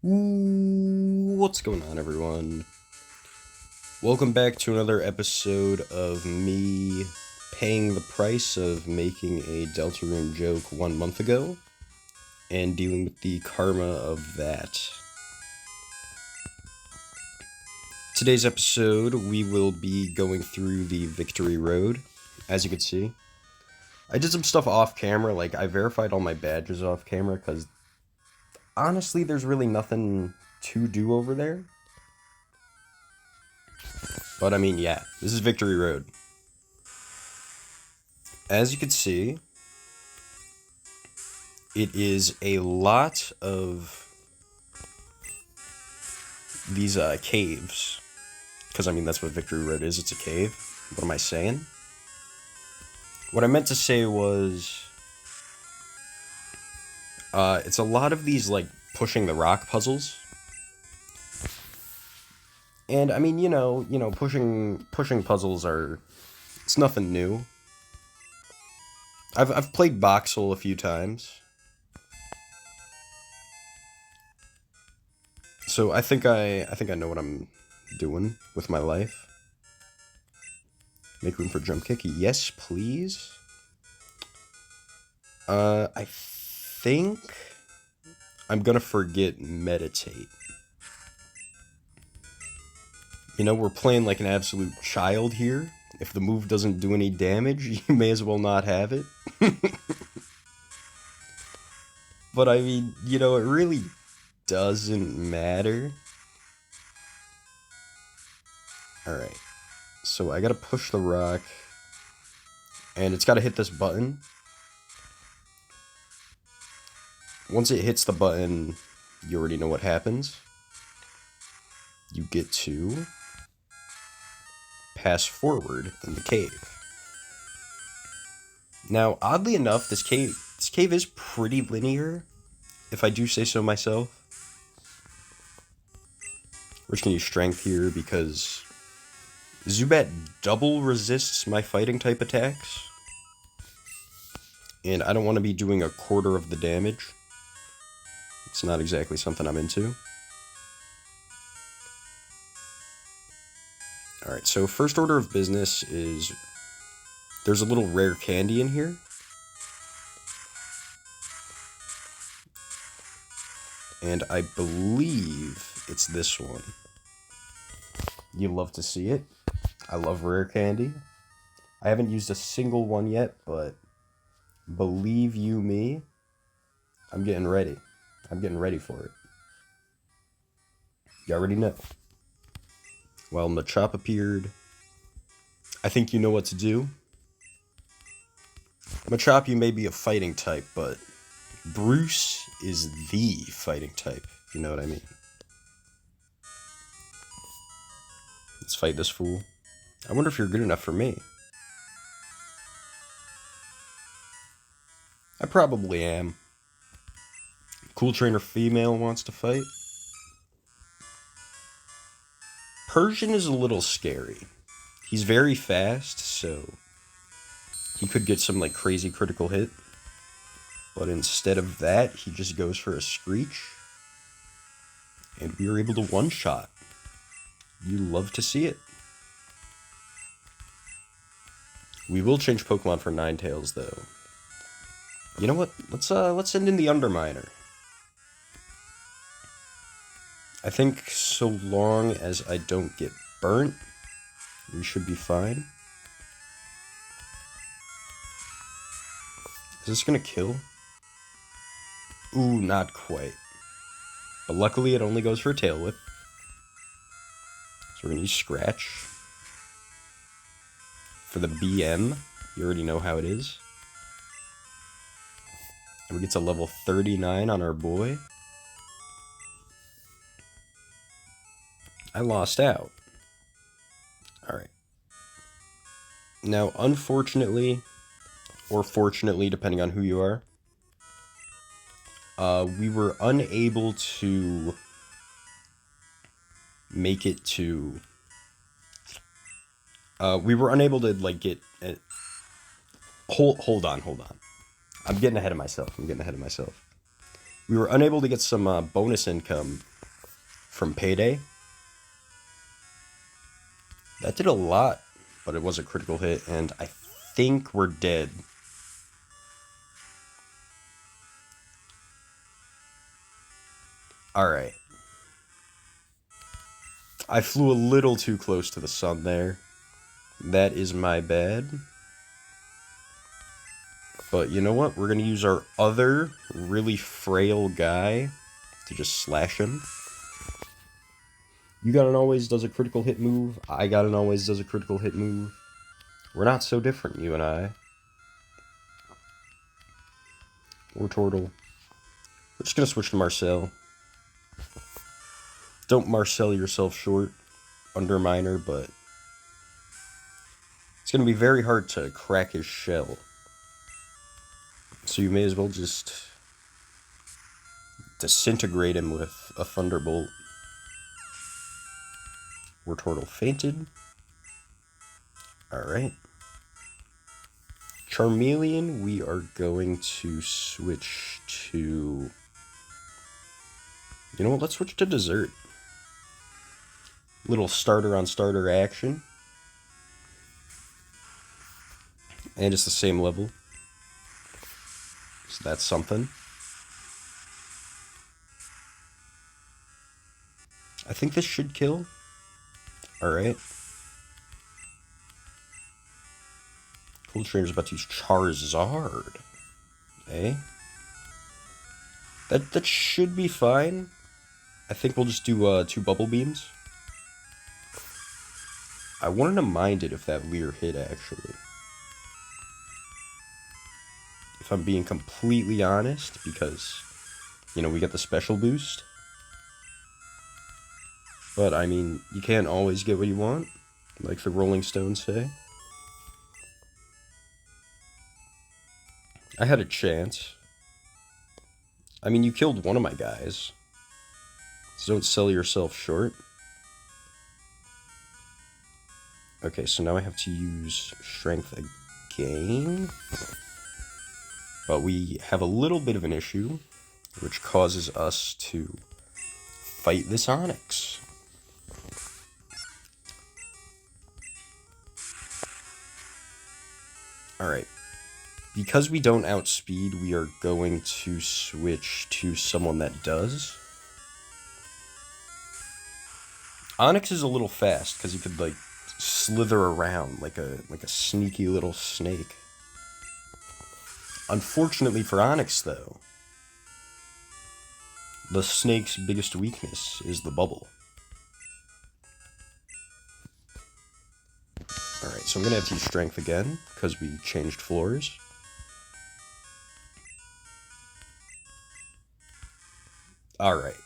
What's going on, everyone? Welcome back to another episode of me paying the price of making a Deltarune joke 1 month ago and dealing with the karma of that. Today's episode, we will be going through the Victory Road, as you can see. I did some stuff off camera, like I verified all my badges off camera, because honestly, there's really nothing to do over there. But I mean, yeah, this is Victory Road. As you can see, it is a lot of these caves. Because I mean, that's what Victory Road is, it's a cave. What am I saying? What I meant to say was, it's a lot of these, like, pushing the rock puzzles. And I mean, pushing puzzles it's nothing new. I've played Boxel a few times. So I think I know what I'm doing with my life. Make room for jump kick. Yes, please. I think I'm gonna forget meditate. You know, we're playing like an absolute child here. If the move doesn't do any damage, you may as well not have it. But I mean, it really doesn't matter. Alright. So I gotta push the rock. And it's gotta hit this button. Once it hits the button, you already know what happens. You get to pass forward in the cave. Now, oddly enough, this cave is pretty linear, if I do say so myself. We're just gonna use strength here because Zubat double resists my fighting type attacks. And I don't want to be doing a quarter of the damage. It's not exactly something I'm into. Alright, so first order of business is there's a little rare candy in here. And I believe it's this one. You love to see it. I love rare candy. I haven't used a single one yet, but believe you me, I'm getting ready. I'm getting ready for it. You already know. Well, Machop appeared. I think you know what to do. Machop, you may be a fighting type, but Bruce is the fighting type, if you know what I mean. Let's fight this fool. I wonder if you're good enough for me. I probably am. Cooltrainer female wants to fight. Persian is a little scary. He's very fast, so he could get some like crazy critical hit. But instead of that, he just goes for a Screech. And we are able to one-shot. You love to see it. We will change Pokemon for Ninetales, though. You know what? Let's send in the Underminer. I think so long as I don't get burnt, we should be fine. Is this gonna kill? Ooh, not quite. But luckily it only goes for a Tail Whip. So we're gonna use Scratch. For the BM, you already know how it is. And we get to level 39 on our boy. I lost out. Alright. Now, unfortunately, or fortunately, depending on who you are, we were unable to make it to... we were unable to, like, get... Hold on. I'm getting ahead of myself. We were unable to get some bonus income from Payday. That did a lot, but it was a critical hit, and I think we're dead. Alright. I flew a little too close to the sun there. That is my bad. But you know what? We're going to use our other really frail guy to just slash him. You got an always does a critical hit move. I got an always does a critical hit move. We're not so different, you and I. Or Turtle. We're just going to switch to Marcel. Don't Marcel yourself short. Underminer, but it's going to be very hard to crack his shell. So you may as well just disintegrate him with a Thunderbolt. We're Turtle fainted. Alright. Charmeleon, we are going to switch to... You know what, let's switch to Dessert. Little starter on starter action. And it's the same level. So that's something. I think this should kill. Alright. Cooltrainers about to use Charizard. Eh? That should be fine. I think we'll just do 2 Bubble Beams. I wouldn't have minded if that Leer hit, actually. If I'm being completely honest, because, you know, we get the special boost. But, I mean, you can't always get what you want, like the Rolling Stones say. I had a chance. I mean, you killed one of my guys. So don't sell yourself short. Okay, so now I have to use Strength again. But we have a little bit of an issue, which causes us to fight this Onix. Alright. Because we don't outspeed, we are going to switch to someone that does. Onix is a little fast, because he could, like, slither around like a sneaky little snake. Unfortunately for Onix, though, the snake's biggest weakness is the bubble. Alright, so I'm going to have to use Strength again, because we changed floors. Alright.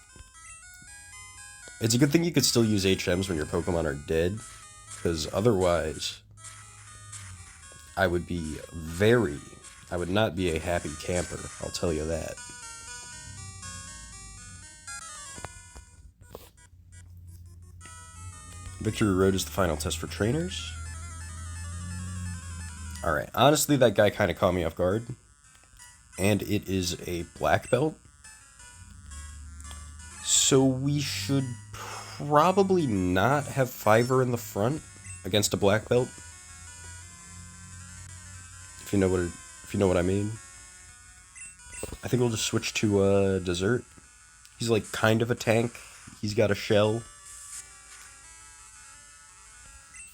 It's a good thing you could still use HMs when your Pokemon are dead, because otherwise, I would not be a happy camper, I'll tell you that. Victory Road is the final test for trainers. Alright, honestly, that guy kind of caught me off guard. And it is a black belt. So we should probably not have Fiver in the front against a black belt. If you know what I mean. I think we'll just switch to Dessert. He's like kind of a tank. He's got a shell.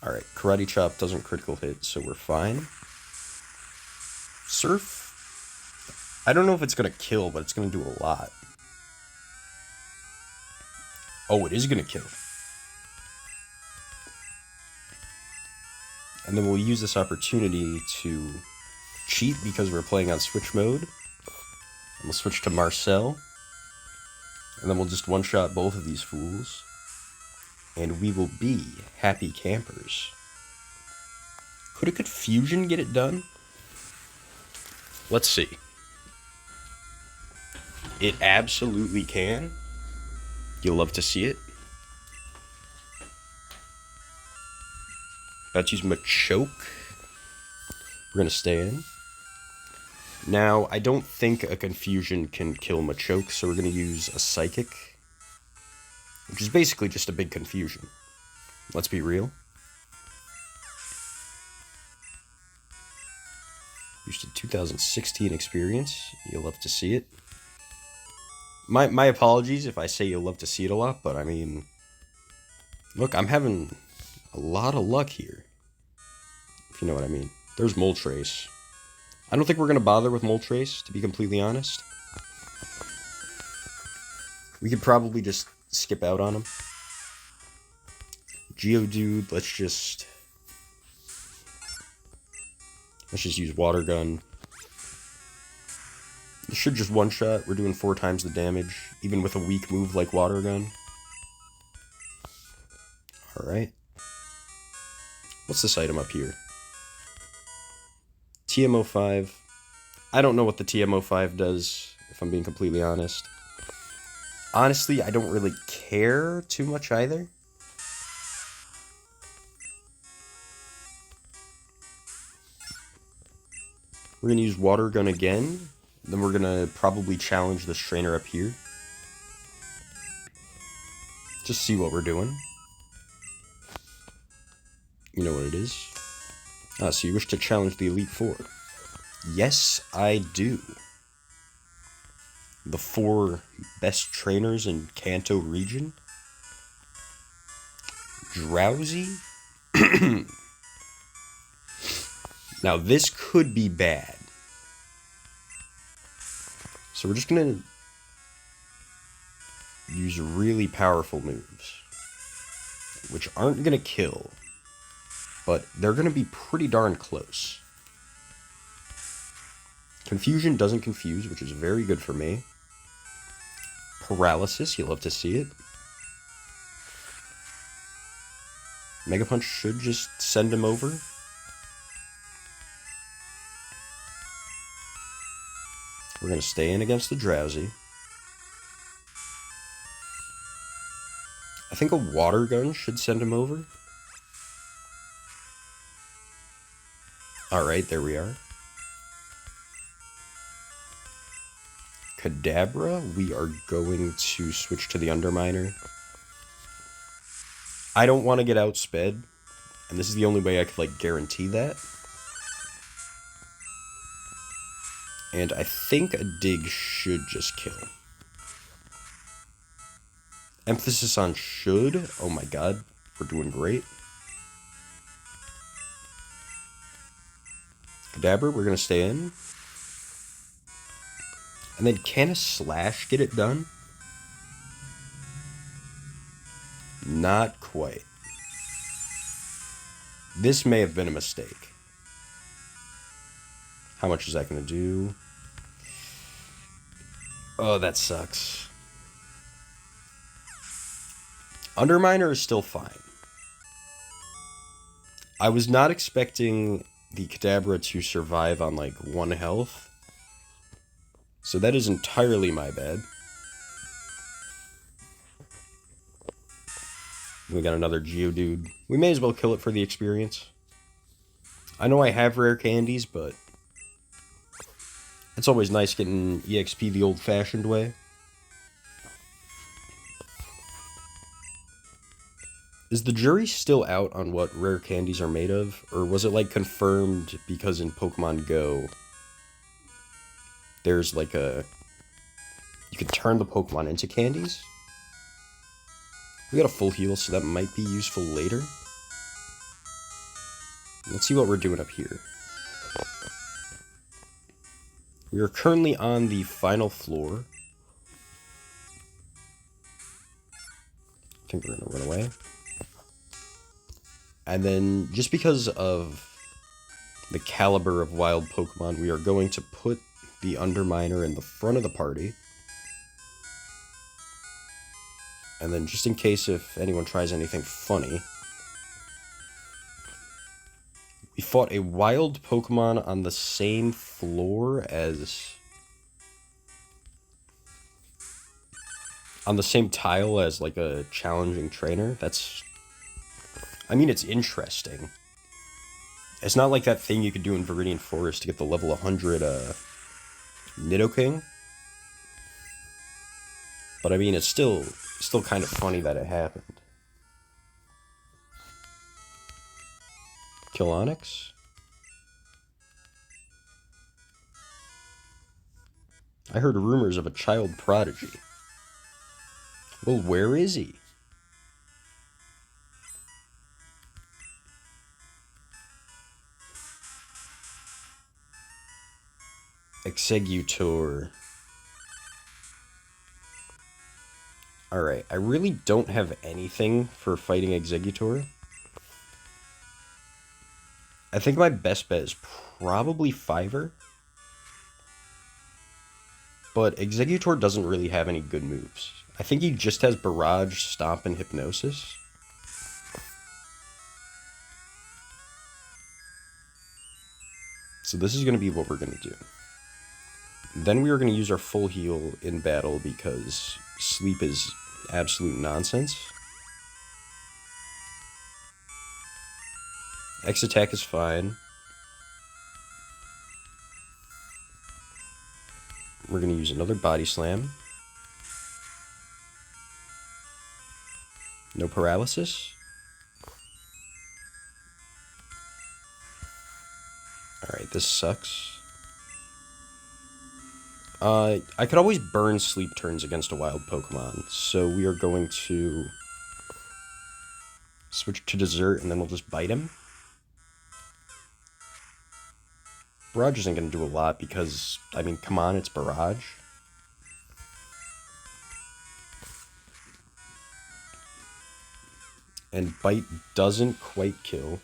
Alright, Karate Chop doesn't critical hit, so we're fine. Surf, I don't know if it's going to kill, but it's going to do a lot. Oh, it is going to kill. And then we'll use this opportunity to cheat because we're playing on Switch mode. And we'll switch to Marcel. And then we'll just one-shot both of these fools. And we will be happy campers. Could a Confusion get it done? Let's see. It absolutely can. You'll love to see it. About to use Machoke. We're going to stay in. Now, I don't think a Confusion can kill Machoke, so we're going to use a Psychic. which is basically just a big confusion. Let's be real. Used to 2016 experience. You'll love to see it. My apologies if I say you'll love to see it a lot, but I mean, look, I'm having a lot of luck here. If you know what I mean. There's moltres. I don't think we're going to bother with moltres, to be completely honest. We could probably just skip out on them. Geodude, let's just use water gun. This should just one-shot. We're doing 4 times the damage, even with a weak move like water gun. Alright. What's this item up here? TMO5. I don't know what the TMO5 does, if I'm being completely honest. Honestly, I don't really care too much either. We're going to use water gun again. Then we're going to probably challenge this trainer up here. Just see what we're doing. You know what it is. Ah, so you wish to challenge the Elite Four. Yes, I do. The 4 best trainers in Kanto region. Drowsy? Now, this could be bad. So we're just going to use really powerful moves, which aren't going to kill, but they're going to be pretty darn close. Confusion doesn't confuse, which is very good for me. Paralysis, you'll love to see it. Mega Punch should just send him over. We're going to stay in against the Drowsy. I think a water gun should send him over. Alright, there we are. Kadabra, we are going to switch to the Underminer. I don't want to get outsped, and this is the only way I could, like, guarantee that. And I think a dig should just kill. Emphasis on should. Oh my god, we're doing great. Kadabra, we're going to stay in. And then can a slash get it done? Not quite. This may have been a mistake. How much is that going to do? Oh, that sucks. Underminer is still fine. I was not expecting the Kadabra to survive on, like, 1 health. So that is entirely my bad. We got another Geodude. We may as well kill it for the experience. I know I have rare candies, but it's always nice getting EXP the old-fashioned way. Is the jury still out on what rare candies are made of? Or was it, like, confirmed because in Pokemon Go, there's, like, you can turn the Pokemon into candies? We got a full heal, so that might be useful later. Let's see what we're doing up here. We are currently on the final floor. I think we're going to run away. And then, just because of the caliber of wild Pokemon, we are going to put the Underminer in the front of the party. And then, just in case if anyone tries anything funny, we fought a wild Pokemon on the same floor as... on the same tile as, like, a challenging trainer. That's... I mean, it's interesting. It's not like that thing you could do in Viridian Forest to get the level 100, Nidoking. But I mean, it's still Still kind of funny that it happened. Kill Onyx? I heard rumors of a child prodigy. Well, where is he? Executor. Alright, I really don't have anything for fighting Executor. I think my best bet is probably Fiverr. But Executor doesn't really have any good moves. I think he just has Barrage, Stomp, and Hypnosis. So this is going to be what we're going to do. Then we are going to use our full heal in battle because sleep is absolute nonsense. X attack is fine. We're going to use another body slam. No paralysis. Alright, this sucks. I could always burn sleep turns against a wild Pokemon, so we are going to switch to Desert and then we'll just bite him. Barrage isn't going to do a lot because, I mean, come on, it's Barrage. And Bite doesn't quite kill.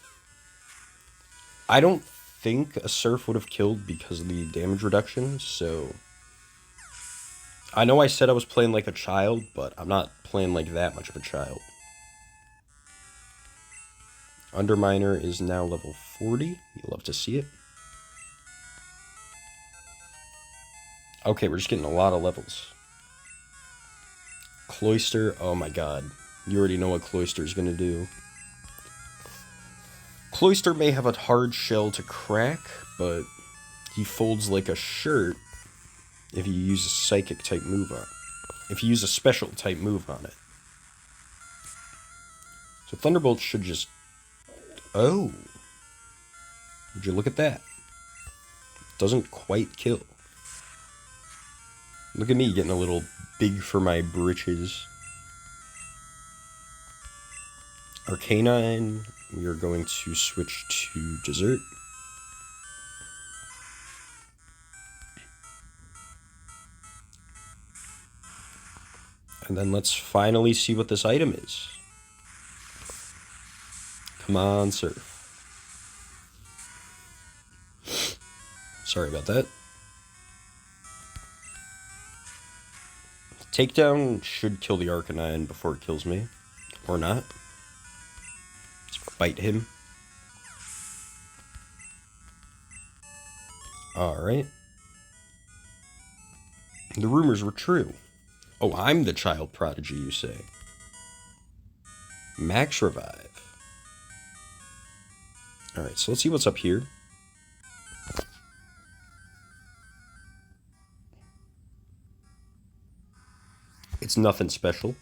I don't think a Surf would have killed because of the damage reduction, so... I know I said I was playing like a child, but I'm not playing like that much of a child. Underminer is now level 40. You'll love to see it. Okay, we're just getting a lot of levels. Cloyster, oh my god. You already know what Cloyster is going to do. Cloyster may have a hard shell to crack, but he folds like a shirt if you use a psychic type move on it. If you use a special type move on it. So Thunderbolt should just... Oh! Would you look at that? Doesn't quite kill. Look at me getting a little big for my britches. Arcanine, we are going to switch to Desert. And then let's finally see what this item is. Come on, Surf. Sorry about that. Takedown should kill the Arcanine before it kills me. Or not. Just bite him. Alright. The rumors were true. Oh, I'm the child prodigy, you say. Max Revive. Alright, so let's see what's up here. It's nothing special.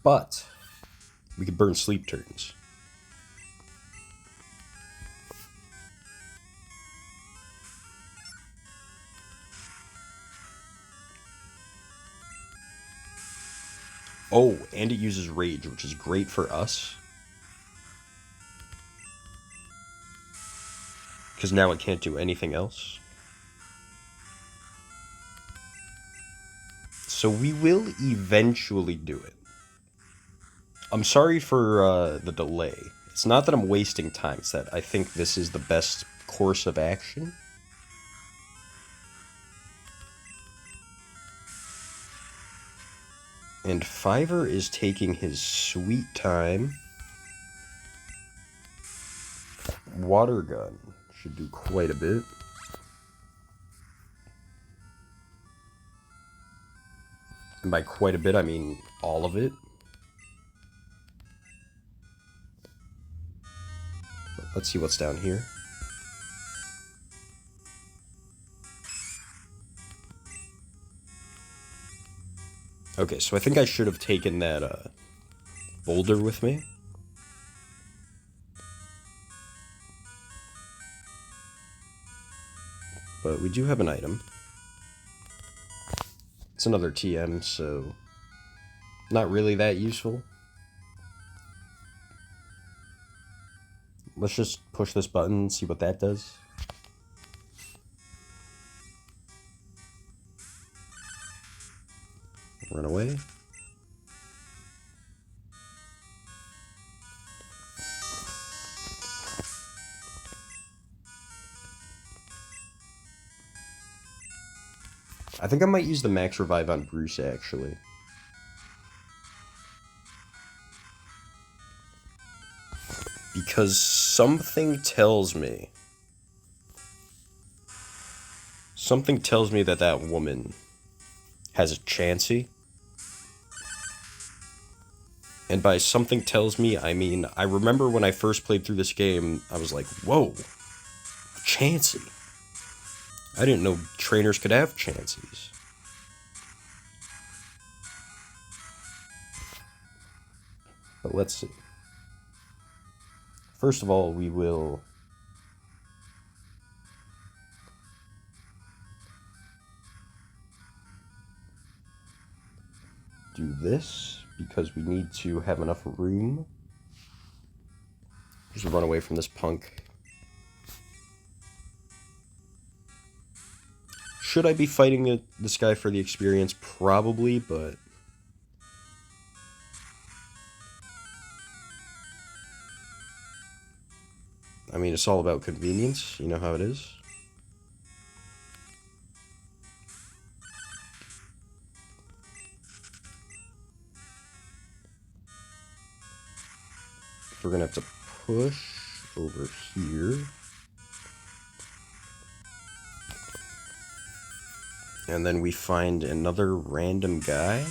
But we could burn sleep turns. Oh, and it uses Rage, which is great for us. Because now it can't do anything else. So we will eventually do it. I'm sorry for the delay. It's not that I'm wasting time, it's that I think this is the best course of action. And Fiverr is taking his sweet time. Water Gun should do quite a bit. And by quite a bit, I mean all of it. But let's see what's down here. Okay, so I think I should have taken that boulder with me. But we do have an item. It's another TM, so not really that useful. Let's just push this button and see what that does. Run away. I think I might use the max revive on Bruce, actually. Because something tells me that that woman has a chancy. And by something tells me, I mean, I remember when I first played through this game, I was like, whoa, chancy. I didn't know trainers could have chancies. But let's see. First of all, we will do this because we need to have enough room. Just run away from this punk. Should I be fighting this guy for the experience? Probably, but I mean, it's all about convenience. You know how it is. We're gonna have to push over here. And then we find another random guy.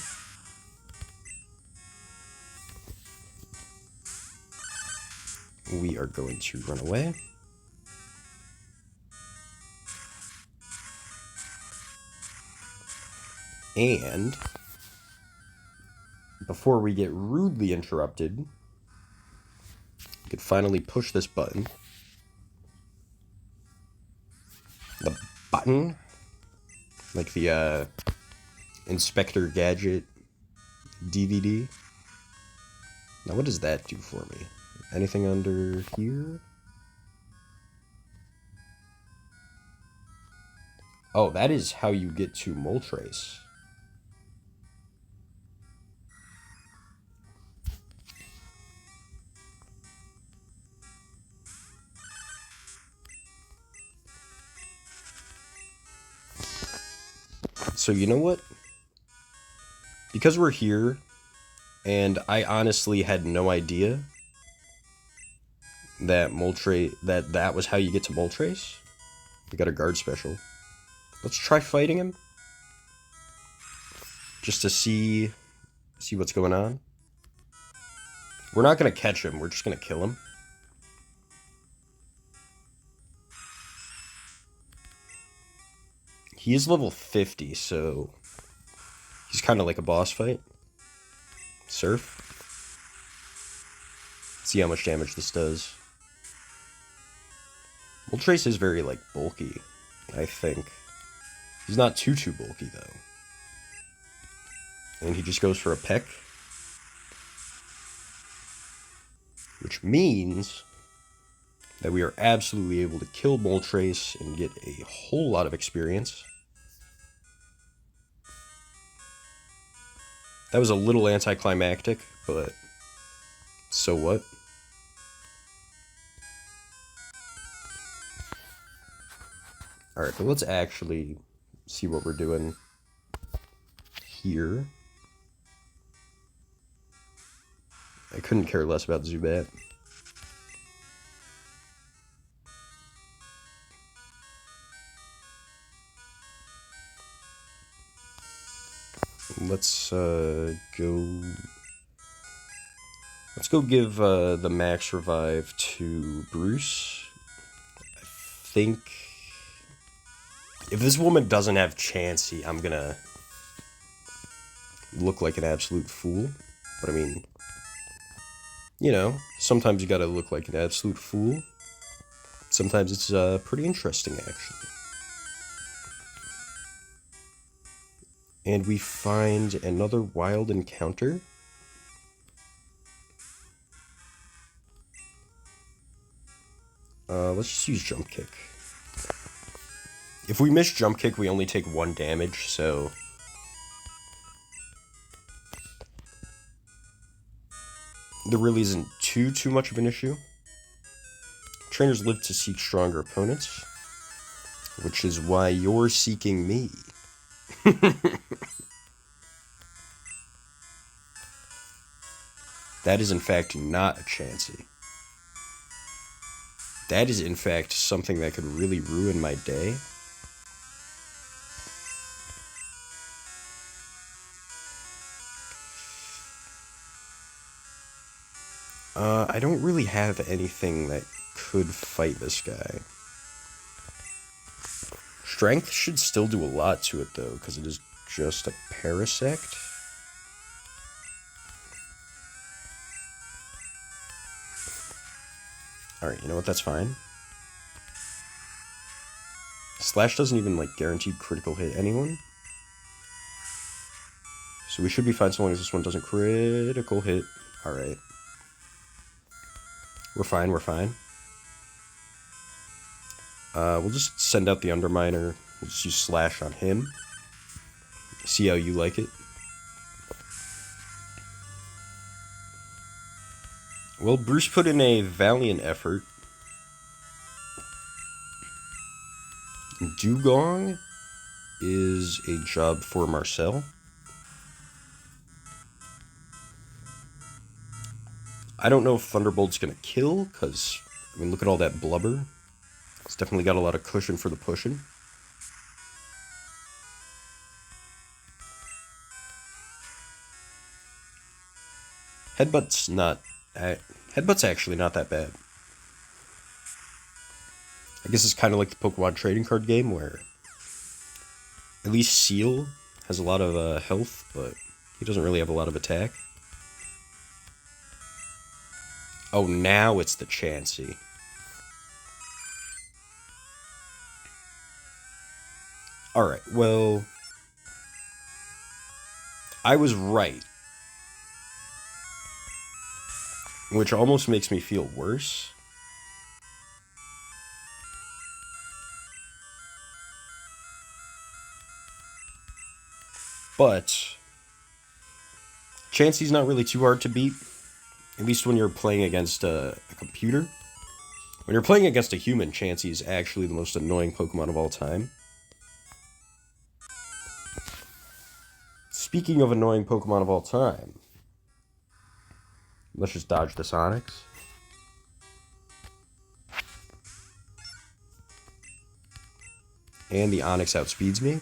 We are going to run away. And before we get rudely interrupted, we could finally push this button. The button, like the Inspector Gadget DVD. Now what does that do for me? Anything under here? Oh, that is how you get to moltres. So you know what? Because we're here, and I honestly had no idea that that was how you get to moltres. We got a guard special. Let's try fighting him. Just to see what's going on. We're not gonna catch him, we're just gonna kill him. He is level 50, so he's kind of like a boss fight. Surf. See how much damage this does. Moltres is very, like, bulky, I think. He's not too bulky, though. And he just goes for a peck. Which means that we are absolutely able to kill Moltres and get a whole lot of experience. That was a little anticlimactic, but so what? Alright, but let's actually see what we're doing here. I couldn't care less about Zubat. Let's go give the max revive to Bruce. I think if this woman doesn't have Chansey, I'm gonna look like an absolute fool. But I mean, you know, sometimes you gotta look like an absolute fool. Sometimes it's pretty interesting, actually. And we find another wild encounter. Let's just use jump kick. If we miss jump kick, we only take 1 damage, so... there really isn't too much of an issue. Trainers live to seek stronger opponents, which is why you're seeking me. That is in fact not a Chansey. That is in fact something that could really ruin my day. I don't really have anything that could fight this guy. Strength should still do a lot to it though, because it is just a Parasect. Alright, you know what, that's fine. Slash doesn't even, like, guaranteed critical hit anyone. So we should be fine so long as this one doesn't critical hit. Alright. We're fine, we're fine. We'll just send out the Underminer. We'll just use Slash on him. See how you like it. Well, Bruce put in a valiant effort. Dugong is a job for Marcel. I don't know if Thunderbolt's gonna kill, because, I mean, look at all that blubber. It's definitely got a lot of cushion for the pushing. Headbutt's actually not that bad. I guess it's kind of like the Pokemon trading card game where at least Seal has a lot of health, but he doesn't really have a lot of attack. Oh, now it's the Chansey. Alright, well, I was right. Which almost makes me feel worse. But Chansey's not really too hard to beat. At least when you're playing against a computer. When you're playing against a human, Chansey is actually the most annoying Pokemon of all time. Speaking of annoying Pokemon of all time, let's just dodge this Onix. And the Onix outspeeds me.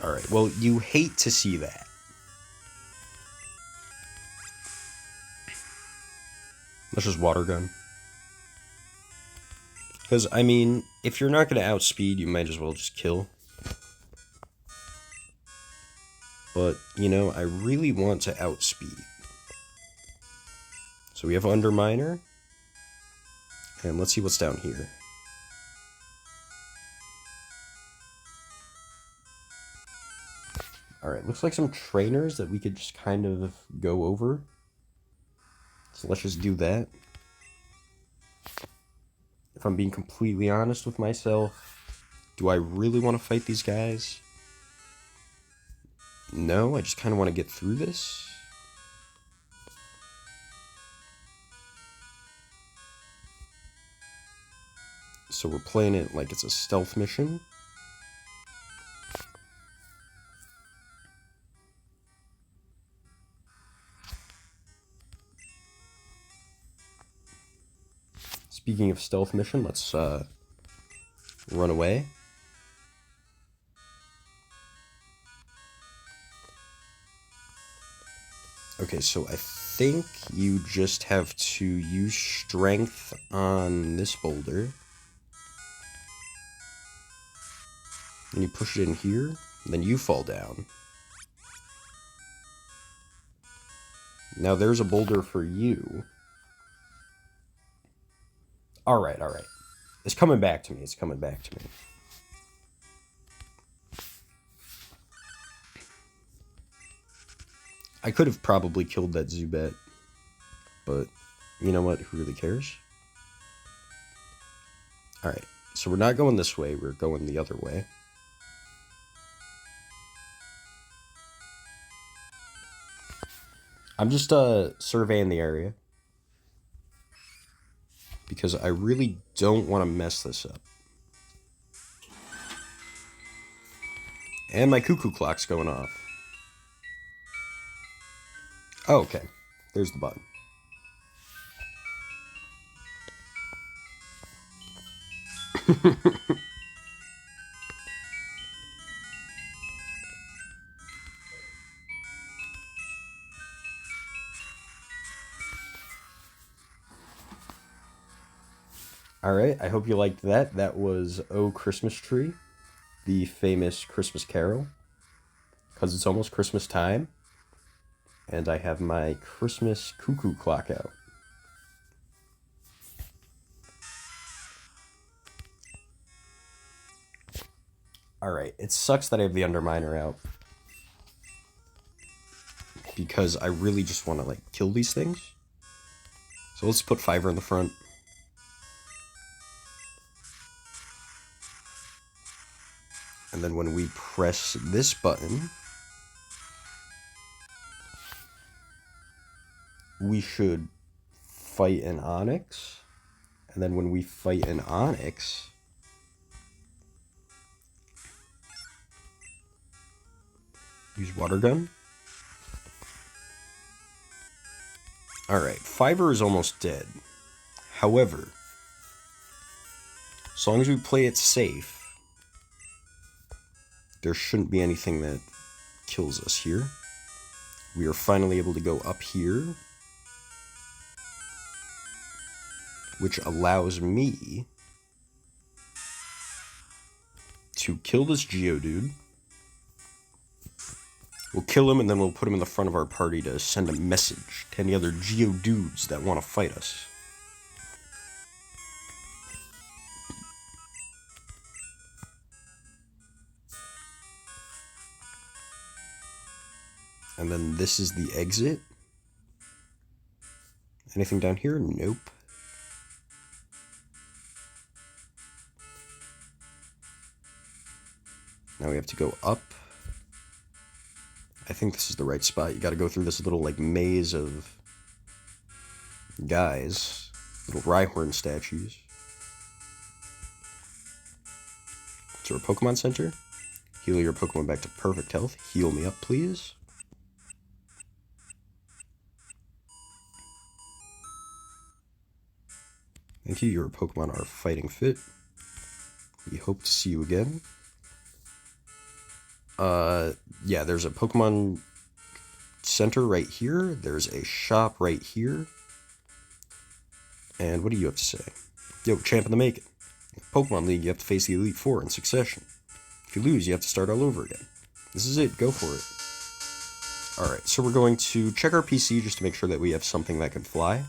Alright, well, you hate to see that. Let's just Water Gun. Because, I mean, if you're not going to outspeed, you might as well just kill. But, you know, I really want to outspeed. So we have Underminer. And let's see what's down here. Alright, looks like some trainers that we could just kind of go over. So let's just do that. If I'm being completely honest with myself, do I really want to fight these guys? No, I just kind of want to get through this. So we're playing it like it's a stealth mission. Speaking of stealth mission, let's run away. Okay, so I think you just have to use strength on this boulder. And you push it in here, and then you fall down. Now there's a boulder for you. Alright, alright. It's coming back to me, it's coming back to me. I could have probably killed that Zubat, but you know what? Who really cares? Alright, so we're not going this way, we're going the other way. I'm just surveying the area, because I really don't want to mess this up. And my cuckoo clock's going off. Oh, okay. There's the button. Alright, I hope you liked that. That was Oh Christmas Tree, the famous Christmas carol, because it's almost Christmas time, and I have my Christmas cuckoo clock out. Alright, it sucks that I have the Underminer out, because I really just want to, like, kill these things. So let's put Fiver in the front. And then when we press this button, we should fight an Onyx. And then when we fight an Onyx, use Water Gun. Alright, Fiver is almost dead. However, as long as we play it safe, there shouldn't be anything that kills us here. We are finally able to go up here, which allows me to kill this Geodude. We'll kill him, and then we'll put him in the front of our party to send a message to any other Geodudes that want to fight us. And then this is the exit. Anything down here? Nope. Now we have to go up. I think this is the right spot. You gotta go through this little, like, maze of guys. Little Rhyhorn statues. To our Pokemon Center. Heal your Pokemon back to perfect health. Heal me up, please. Thank you, your Pokemon are fighting fit. We hope to see you again. Yeah, there's a Pokemon Center right here. There's a shop right here. And what do you have to say? Yo, champ in the making. Pokemon League, you have to face the Elite Four in succession. If you lose, you have to start all over again. This is it, go for it. Alright, so we're going to check our PC just to make sure that we have something that can fly.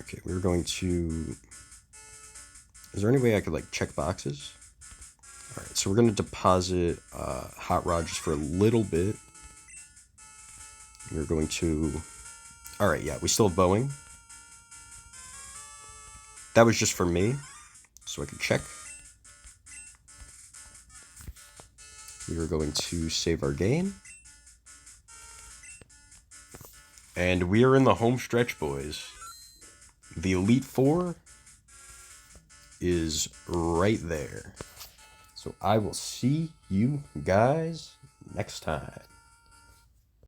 Okay, we're going to... Is there any way I could, like, check boxes? Alright, so we're going to deposit Hot Rod just for a little bit. We're going to... Alright, yeah, we still have Boeing. That was just for me, so I could check. We are going to save our game. And we are in the home stretch, boys. The Elite Four is right there. So I will see you guys next time.